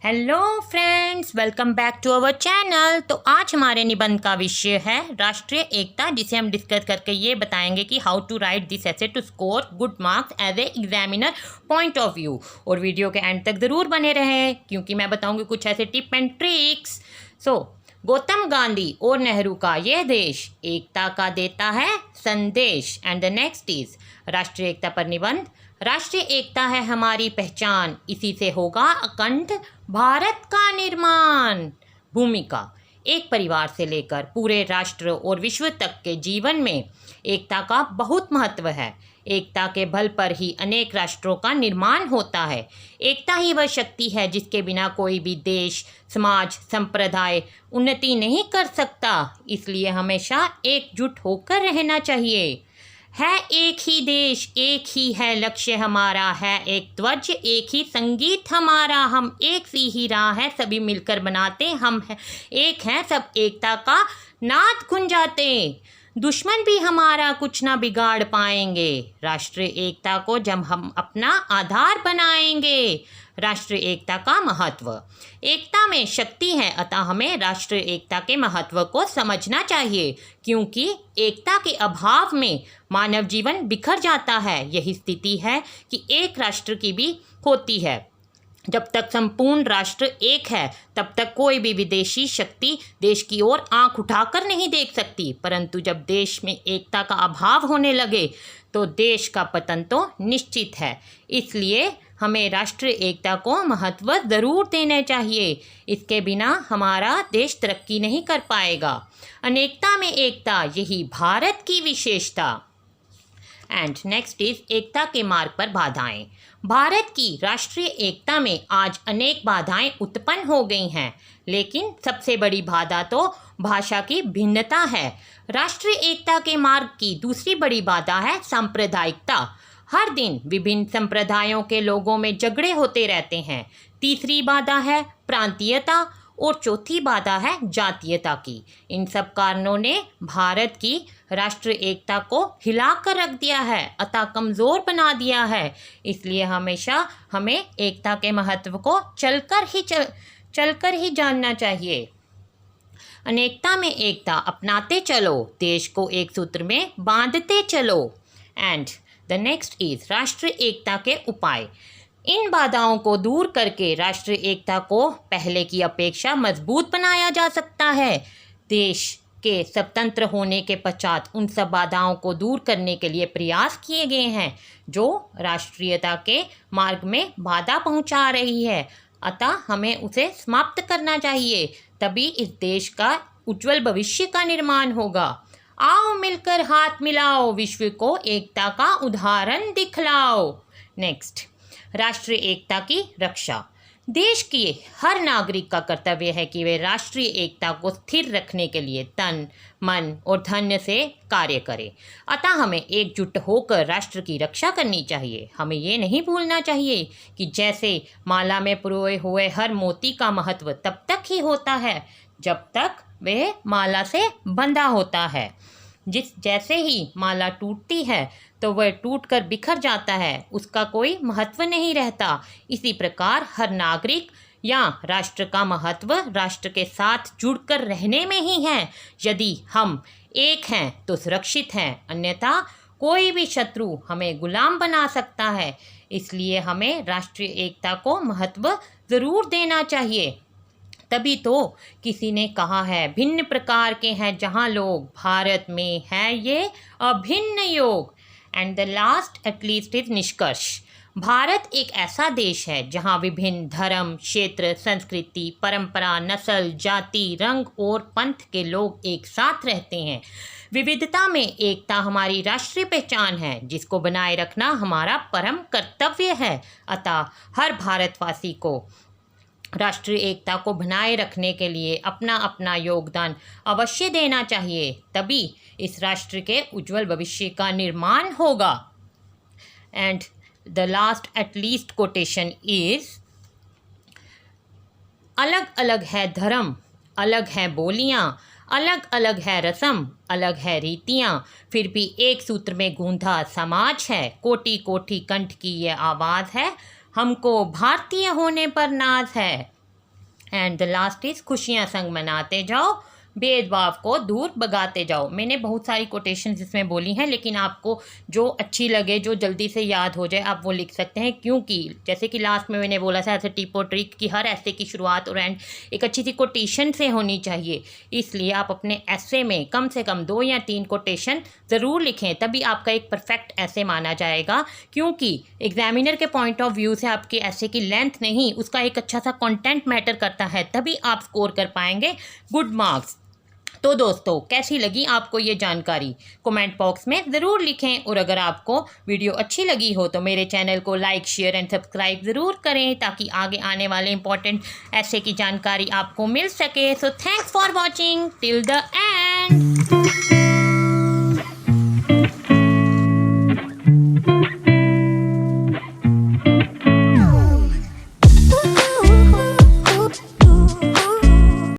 Hello friends, welcome back to our channel. तो आज हमारे निबंध का विषय है राष्ट्रीय एकता, जिसे हम डिस्कस करके ये बताएंगे कि how to write this essay to score good marks as a examiner point of view. और वीडियो के एंड तक ज़रूर बने रहें क्योंकि मैं बताऊंगी कुछ ऐसे tip and tricks. Gautam Gandhi और नेहरू का ये देश एकता का देता है संदेश। एंड द नेक्स्ट इज राष्ट्रीय एकता पर निबंध। राष्ट्रीय एकता है हमारी पहचान, इसी से होगा अखंड भारत का निर्माण। भूमिका। एक परिवार से लेकर पूरे राष्ट्र और विश्व तक के जीवन में एकता का बहुत महत्व है। एकता के बल पर ही अनेक राष्ट्रों का निर्माण होता है। एकता ही वह शक्ति है जिसके बिना कोई भी देश, समाज, संप्रदाय उन्नति नहीं कर सकता। इसलिए हमेशा एकजुट होकर रहना चाहिए। है एक ही देश, एक ही है लक्ष्य हमारा, है एक ध्वज, एक ही संगीत हमारा, हम एक सी ही राह है सभी मिलकर बनाते, हम है एक हैं सब एकता का नाद गुंजाते। दुश्मन भी हमारा कुछ ना बिगाड़ पाएंगे, राष्ट्रीय एकता को जब हम अपना आधार बनाएंगे। राष्ट्रीय एकता का महत्व। एकता में शक्ति है, अतः हमें राष्ट्रीय एकता के महत्व को समझना चाहिए, क्योंकि एकता के अभाव में मानव जीवन बिखर जाता है। यही स्थिति है कि एक राष्ट्र की भी होती है। जब तक संपूर्ण राष्ट्र एक है तब तक कोई भी विदेशी शक्ति देश की ओर आंख उठाकर नहीं देख सकती, परंतु जब देश में एकता का अभाव होने लगे तो देश का पतन तो निश्चित है। इसलिए हमें राष्ट्रीय एकता को महत्व ज़रूर देना चाहिए। इसके बिना हमारा देश तरक्की नहीं कर पाएगा। अनेकता में एकता, यही भारत की विशेषता। एंड नेक्स्ट इज एकता के मार्ग पर बाधाएं। भारत की राष्ट्रीय एकता में आज अनेक बाधाएं उत्पन्न हो गई हैं, लेकिन सबसे बड़ी बाधा तो भाषा की भिन्नता है। राष्ट्रीय एकता के मार्ग की दूसरी बड़ी बाधा है सांप्रदायिकता। हर दिन विभिन्न संप्रदायों के लोगों में झगड़े होते रहते हैं। तीसरी बाधा है प्रांतीयता और चौथी बाधा है जातीयता की। इन सब कारणों ने भारत की राष्ट्रीय एकता को हिलाकर रख दिया है, अतः कमज़ोर बना दिया है। इसलिए हमेशा हमें एकता के महत्व को चलकर ही जानना चाहिए। अनेकता में एकता अपनाते चलो, देश को एक सूत्र में बांधते चलो। एंड द नेक्स्ट इज राष्ट्रीय एकता के उपाय। इन बाधाओं को दूर करके राष्ट्रीय एकता को पहले की अपेक्षा मजबूत बनाया जा सकता है। देश के स्वतंत्र होने के पश्चात उन सब बाधाओं को दूर करने के लिए प्रयास किए गए हैं जो राष्ट्रीयता के मार्ग में बाधा पहुंचा रही है, अतः हमें उसे समाप्त करना चाहिए। तभी इस देश का उज्जवल भविष्य का निर्माण होगा। आओ मिलकर हाथ मिलाओ, विश्व को एकता का उदाहरण दिखलाओ। नेक्स्ट, राष्ट्रीय एकता की रक्षा। देश के हर नागरिक का कर्तव्य है कि वे राष्ट्रीय एकता को स्थिर रखने के लिए तन, मन और धन से कार्य करें। अतः हमें एकजुट होकर राष्ट्र की रक्षा करनी चाहिए। हमें ये नहीं भूलना चाहिए कि जैसे माला में पिरोए हुए हर मोती का महत्व तब तक ही होता है जब तक वह माला से बंधा होता है। जैसे ही माला टूटती है तो वह टूटकर बिखर जाता है, उसका कोई महत्व नहीं रहता। इसी प्रकार हर नागरिक या राष्ट्र का महत्व राष्ट्र के साथ जुड़कर रहने में ही है। यदि हम एक हैं तो सुरक्षित हैं, अन्यथा कोई भी शत्रु हमें गुलाम बना सकता है। इसलिए हमें राष्ट्रीय एकता को महत्व ज़रूर देना चाहिए। तभी तो किसी ने कहा है, भिन्न प्रकार के हैं जहाँ लोग, भारत में है ये अभिन्न योग। And the last at least is निष्कर्ष। भारत एक ऐसा देश है जहाँ विभिन्न धर्म, क्षेत्र, संस्कृति, परंपरा, नस्ल, जाति, रंग और पंथ के लोग एक साथ रहते हैं। विविधता में एकता हमारी राष्ट्रीय पहचान है, जिसको बनाए रखना हमारा परम कर्तव्य है। अतः हर भारतवासी को राष्ट्रीय एकता को बनाए रखने के लिए अपना अपना योगदान अवश्य देना चाहिए, तभी इस राष्ट्र के उज्जवल भविष्य का निर्माण होगा। And the last at least quotation is, अलग अलग है धर्म, अलग है बोलियां, अलग अलग है रस्म, अलग है रीतियाँ, फिर भी एक सूत्र में गूंधा समाज है। कोटि कोटि कंठ की ये आवाज़ है, हमको भारतीय होने पर नाज है। एंड द लास्ट इज खुशियाँ संग मनाते जाओ, भेदभाव को दूर भगाते जाओ। मैंने बहुत सारी कोटेशन इसमें बोली हैं, लेकिन आपको जो अच्छी लगे, जो जल्दी से याद हो जाए, आप वो लिख सकते हैं। क्योंकि जैसे कि लास्ट में मैंने बोला था ऐसे टिप और ट्रिक कि हर ऐसे की शुरुआत और एंड एक अच्छी सी कोटेशन से होनी चाहिए। इसलिए आप अपने ऐसे में कम से कम 2 या 3 कोटेशन ज़रूर लिखें, तभी आपका एक परफेक्ट ऐसे माना जाएगा। क्योंकि एग्जामिनर के पॉइंट ऑफ व्यू से आपके ऐसे की लेंथ नहीं, उसका एक अच्छा सा कंटेंट मैटर करता है, तभी आप स्कोर कर पाएंगे गुड मार्क्स। तो दोस्तों, कैसी लगी आपको ये जानकारी कमेंट बॉक्स में ज़रूर लिखें। और अगर आपको वीडियो अच्छी लगी हो तो मेरे चैनल को लाइक, शेयर एंड सब्सक्राइब ज़रूर करें, ताकि आगे आने वाले इंपॉर्टेंट ऐसे की जानकारी आपको मिल सके। So thanks for watching till the end.